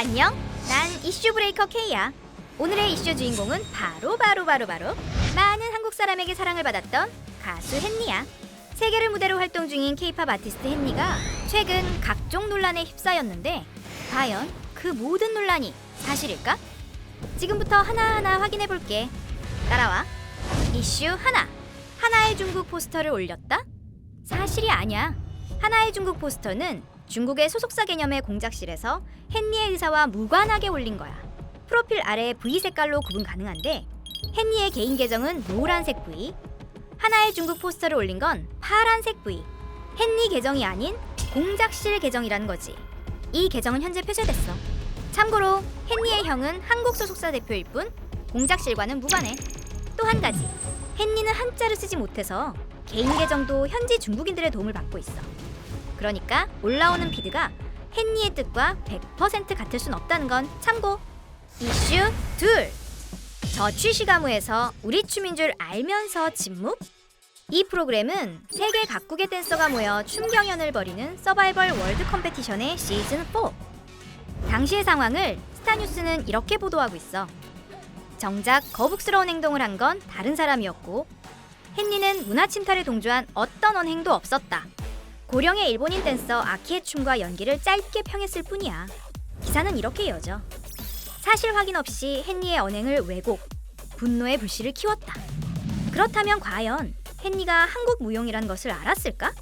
안녕, 난 이슈 브레이커 K야. 오늘의 이슈 주인공은 바로 많은 한국 사람에게 사랑을 받았던 가수 헨리야. 세계를 무대로 활동 중인 K-팝 아티스트 헨리가 최근 각종 논란에 휩싸였는데 과연 그 모든 논란이 사실일까? 지금부터 하나하나 확인해볼게. 따라와. 이슈 하나. 하나의 중국 포스터를 올렸다? 사실이 아니야. 하나의 중국 포스터는 중국의 소속사 개념의 공작실에서 헨리의 의사와 무관하게 올린 거야. 프로필 아래 V 색깔로 구분 가능한데 헨리의 개인 계정은 노란색 V, 하나의 중국 포스터를 올린 건 파란색 V. 헨리 계정이 아닌 공작실 계정이라는 거지. 이 계정은 현재 폐쇄됐어. 참고로 헨리의 형은 한국 소속사 대표일 뿐 공작실과는 무관해. 또 한 가지, 헨리는 한자를 쓰지 못해서 개인 계정도 현지 중국인들의 도움을 받고 있어. 그러니까 올라오는 피드가 헨리의 뜻과 100% 같을 순 없다는 건 참고. 이슈 둘. 저취시가무에서 우리 춤인 줄 알면서 침묵? 이 프로그램은 세계 각국의 댄서가 모여 춤 경연을 벌이는 서바이벌 월드 컴페티션의 시즌 4. 당시의 상황을 스타뉴스는 이렇게 보도하고 있어. 정작 거북스러운 행동을 한 건 다른 사람이었고 헨리는 문화 침탈에 동조한 어떤 언행도 없었다. 고령의 일본인 댄서 아키의 춤과 연기를 짧게 평했을 뿐이야. 기사는 이렇게 이어져. 사실 확인 없이 헨리의 언행을 왜곡, 분노의 불씨를 키웠다. 그렇다면 과연 헨리가 한국 무용이란 것을 알았을까?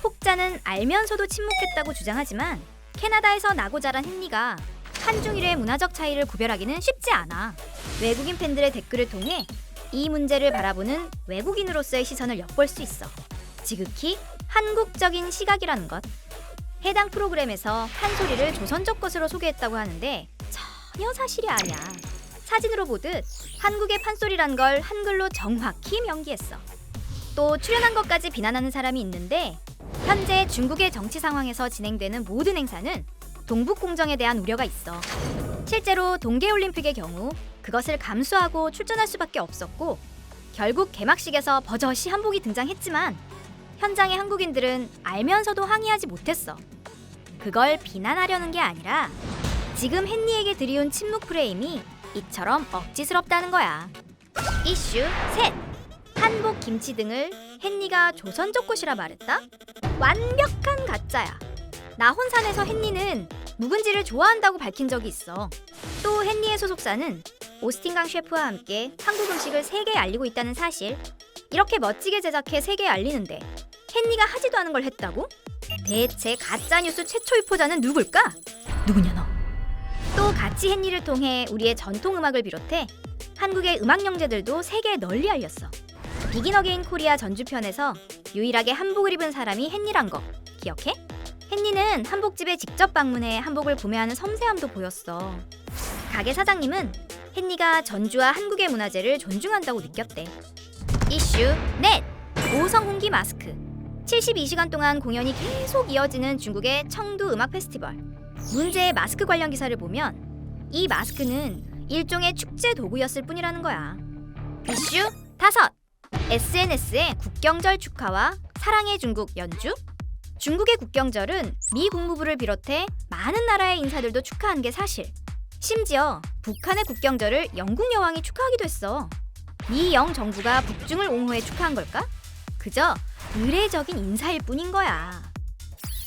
혹자는 알면서도 침묵했다고 주장하지만 캐나다에서 나고 자란 헨리가 한중일의 문화적 차이를 구별하기는 쉽지 않아. 외국인 팬들의 댓글을 통해 이 문제를 바라보는 외국인으로서의 시선을 엿볼 수 있어. 지극히 한국적인 시각이라는 것. 해당 프로그램에서 판소리를 조선족 것으로 소개했다고 하는데 전혀 사실이 아니야. 사진으로 보듯 한국의 판소리란 걸 한글로 정확히 명기했어. 또 출연한 것까지 비난하는 사람이 있는데 현재 중국의 정치 상황에서 진행되는 모든 행사는 동북공정에 대한 우려가 있어. 실제로 동계올림픽의 경우 그것을 감수하고 출전할 수밖에 없었고 결국 개막식에서 버젓이 한복이 등장했지만 현장의 한국인들은 알면서도 항의하지 못했어. 그걸 비난하려는 게 아니라 지금 헨리에게 들이운 침묵 프레임이 이처럼 억지스럽다는 거야. 이슈 셋. 한복, 김치 등을 헨리가 조선족 꽃이라 말했다? 완벽한 가짜야. 나혼산에서 헨리는 묵은지를 좋아한다고 밝힌 적이 있어. 또 헨리의 소속사는 오스틴 강 셰프와 함께 한국 음식을 세계에 알리고 있다는 사실. 이렇게 멋지게 제작해 세계에 알리는데 헨리가 하지도 않은 걸 했다고? 대체 가짜뉴스 최초 유포자는 누굴까? 누구냐 너? 또 같이 헨리를 통해 우리의 전통 음악을 비롯해 한국의 음악 영재들도 세계에 널리 알렸어. 비긴 어게인 코리아 전주편에서 유일하게 한복을 입은 사람이 헨리란 거 기억해? 헨리는 한복집에 직접 방문해 한복을 구매하는 섬세함도 보였어. 가게 사장님은 헨리가 전주와 한국의 문화재를 존중한다고 느꼈대. 이슈 넷. 5성 홍기 마스크. 72시간 동안 공연이 계속 이어지는 중국의 청두 음악 페스티벌. 문제의 마스크 관련 기사를 보면 이 마스크는 일종의 축제 도구였을 뿐이라는 거야. 이슈 다섯. SNS에 국경절 축하와 사랑의 중국 연주? 중국의 국경절은 미 국무부를 비롯해 많은 나라의 인사들도 축하한 게 사실. 심지어 북한의 국경절을 영국 여왕이 축하하기도 했어. 미 영 정부가 북중을 옹호해 축하한 걸까? 그저 의례적인 인사일 뿐인 거야.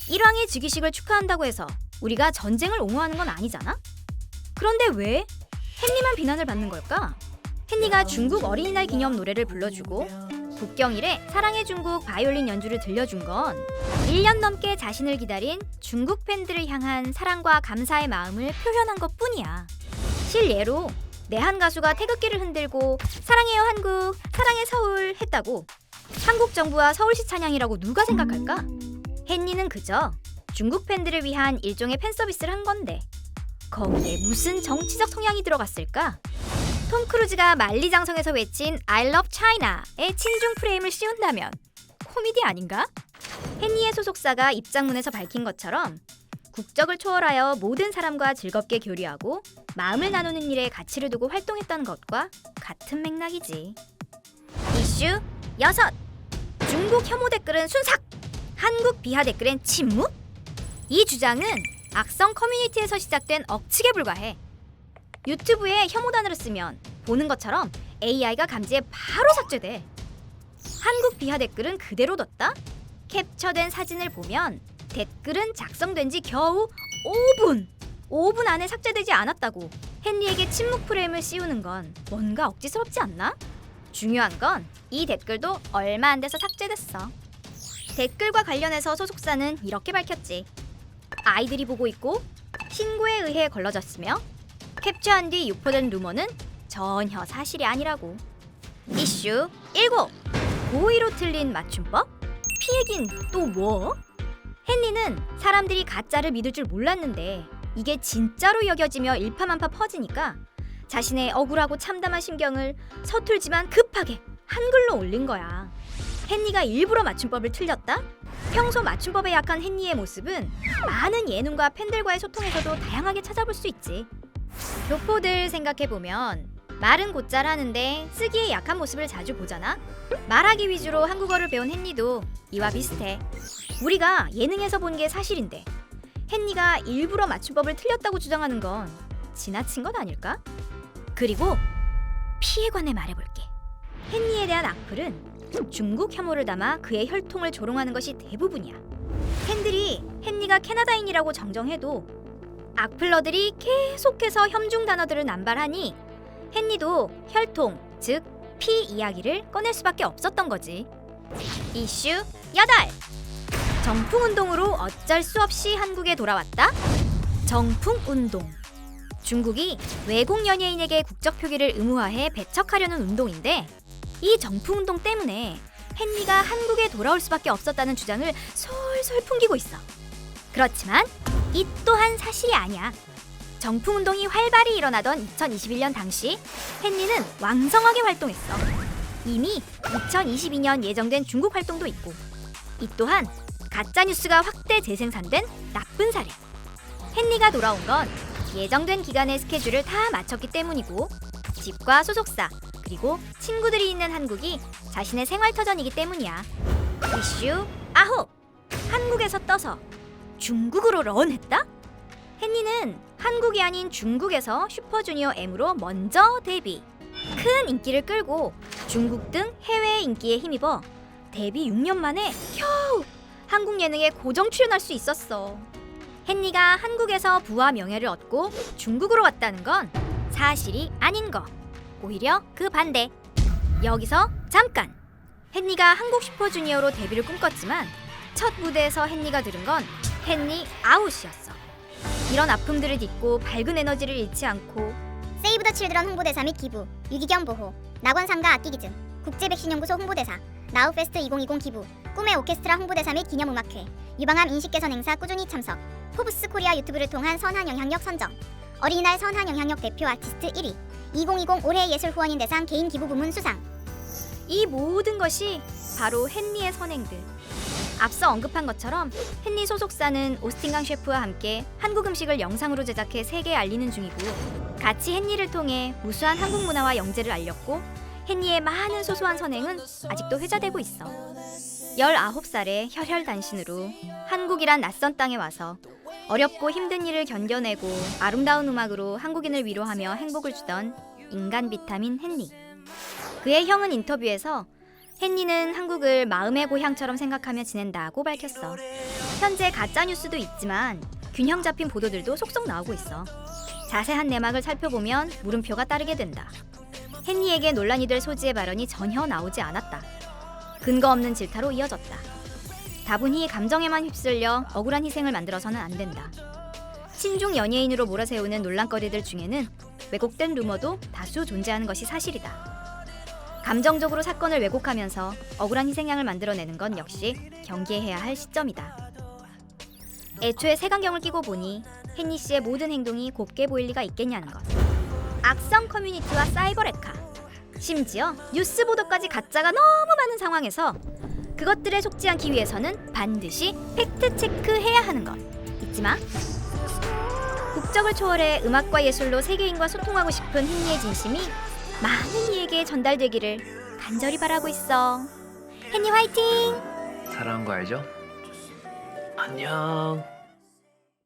일왕의 즉위식을 축하한다고 해서 우리가 전쟁을 옹호하는 건 아니잖아? 그런데 왜 헨리만 비난을 받는 걸까? 헨리가 중국 어린이날 기념 노래를 불러주고 국경일에 사랑의 중국 바이올린 연주를 들려준 건 1년 넘게 자신을 기다린 중국 팬들을 향한 사랑과 감사의 마음을 표현한 것뿐이야. 실예로 내한 가수가 태극기를 흔들고 사랑해요 한국, 사랑해 서울 했다고 한국 정부와 서울시 찬양이라고 누가 생각할까? 헨리는 그저 중국 팬들을 위한 일종의 팬 서비스를 한 건데 거기에 무슨 정치적 성향이 들어갔을까? 톰 크루즈가 만리장성에서 외친 I love China의 친중 프레임을 씌운다면 코미디 아닌가? 헨리의 소속사가 입장문에서 밝힌 것처럼 국적을 초월하여 모든 사람과 즐겁게 교류하고 마음을 나누는 일에 가치를 두고 활동했다는 것과 같은 맥락이지. 이슈 여섯. 중국 혐오 댓글은 순삭! 한국 비하 댓글엔 침묵? 이 주장은 악성 커뮤니티에서 시작된 억측에 불과해. 유튜브에 혐오 단어를 쓰면 보는 것처럼 AI가 감지해 바로 삭제돼. 한국 비하 댓글은 그대로 뒀다? 캡처된 사진을 보면 댓글은 작성된 지 겨우 5분 안에 삭제되지 않았다고 헨리에게 침묵 프레임을 씌우는 건 뭔가 억지스럽지 않나? 중요한 건 이 댓글도 얼마 안 돼서 삭제됐어. 댓글과 관련해서 소속사는 이렇게 밝혔지. 아이들이 보고 있고 신고에 의해 걸러졌으며 캡처한 뒤 유포된 루머는 전혀 사실이 아니라고. 이슈 7. 고의로 틀린 맞춤법? 피해긴 또 뭐? 헨리는 사람들이 가짜를 믿을 줄 몰랐는데 이게 진짜로 여겨지며 일파만파 퍼지니까 자신의 억울하고 참담한 심경을 서툴지만 급하게 한글로 올린 거야. 헨리가 일부러 맞춤법을 틀렸다? 평소 맞춤법에 약한 헨리의 모습은 많은 예능과 팬들과의 소통에서도 다양하게 찾아볼 수 있지. 교포들 생각해보면 말은 곧잘 하는데 쓰기에 약한 모습을 자주 보잖아? 말하기 위주로 한국어를 배운 헨리도 이와 비슷해. 우리가 예능에서 본 게 사실인데 헨리가 일부러 맞춤법을 틀렸다고 주장하는 건 지나친 것 아닐까? 그리고 피에 관해 말해볼게. 헨리에 대한 악플은 중국 혐오를 담아 그의 혈통을 조롱하는 것이 대부분이야. 팬들이 헨리가 캐나다인이라고 정정해도 악플러들이 계속해서 혐중 단어들을 남발하니 헨리도 혈통, 즉 피 이야기를 꺼낼 수밖에 없었던 거지. 이슈 8. 정풍운동으로 어쩔 수 없이 한국에 돌아왔다? 정풍운동. 중국이 외국 연예인에게 국적 표기를 의무화해 배척하려는 운동인데 이 정풍운동 때문에 헨리가 한국에 돌아올 수밖에 없었다는 주장을 솔솔 풍기고 있어. 그렇지만 이 또한 사실이 아니야. 정풍운동이 활발히 일어나던 2021년 당시 헨리는 왕성하게 활동했어. 이미 2022년 예정된 중국 활동도 있고 이 또한 가짜뉴스가 확대 재생산된 나쁜 사례. 헨리가 돌아온 건 예정된 기간의 스케줄을 다 마쳤기 때문이고 집과 소속사 그리고 친구들이 있는 한국이 자신의 생활터전이기 때문이야. 이슈 9. 한국에서 떠서 중국으로 런했다? 헨리는 한국이 아닌 중국에서 슈퍼주니어 M으로 먼저 데뷔. 큰 인기를 끌고 중국 등 해외 인기에 힘입어 데뷔 6년 만에 겨우 한국 예능에 고정 출연할 수 있었어. 헨리가 한국에서 부와 명예를 얻고 중국으로 왔다는 건 사실이 아닌 거. 오히려 그 반대. 여기서 잠깐! 헨리가 한국 슈퍼주니어로 데뷔를 꿈꿨지만 첫 무대에서 헨리가 들은 건 헨리 아웃이었어. 이런 아픔들을 딛고 밝은 에너지를 잃지 않고 세이브 더 칠드런 홍보대사 및 기부, 유기견 보호, 낙원상가 악기 기증, 국제백신연구소 홍보대사, 나우페스트 2020 기부, 꿈의 오케스트라 홍보대사 및 기념음악회, 유방암 인식 개선 행사 꾸준히 참석, 포브스 코리아 유튜브를 통한 선한 영향력 선정, 어린이날 선한 영향력 대표 아티스트 1위, 2020 올해의 예술 후원인 대상 개인 기부 부문 수상. 이 모든 것이 바로 헨리의 선행들. 앞서 언급한 것처럼 헨리 소속사는 오스틴강 셰프와 함께 한국 음식을 영상으로 제작해 세계에 알리는 중이고 같이 헨리를 통해 무수한 한국 문화와 영재를 알렸고 헨리의 많은 소소한 선행은 아직도 회자되고 있어. 19살의 혈혈단신으로 한국이란 낯선 땅에 와서 어렵고 힘든 일을 견뎌내고 아름다운 음악으로 한국인을 위로하며 행복을 주던 인간 비타민 헨리. 그의 형은 인터뷰에서 헨리는 한국을 마음의 고향처럼 생각하며 지낸다고 밝혔어. 현재 가짜뉴스도 있지만 균형 잡힌 보도들도 속속 나오고 있어. 자세한 내막을 살펴보면 물음표가 따르게 된다. 헨리에게 논란이 될 소지의 발언이 전혀 나오지 않았다. 근거 없는 질타로 이어졌다. 다분히 감정에만 휩쓸려 억울한 희생을 만들어서는 안 된다. 친중 연예인으로 몰아세우는 논란거리들 중에는 왜곡된 루머도 다수 존재하는 것이 사실이다. 감정적으로 사건을 왜곡하면서 억울한 희생양을 만들어내는 건 역시 경계해야 할 시점이다. 애초에 색안경을 끼고 보니 헨리 씨의 모든 행동이 곱게 보일 리가 있겠냐는 것. 악성 커뮤니티와 사이버 레카, 심지어 뉴스 보도까지 가짜가 너무 많은 상황에서 그것들에 속지 않기 위해서는 반드시 팩트 체크해야 하는 것 잊지 마. 국적을 초월해 음악과 예술로 세계인과 소통하고 싶은 헨리의 진심이 많은 이에게 전달되기를 간절히 바라고 있어. 헨리 화이팅! 사랑한 거 알죠? 안녕.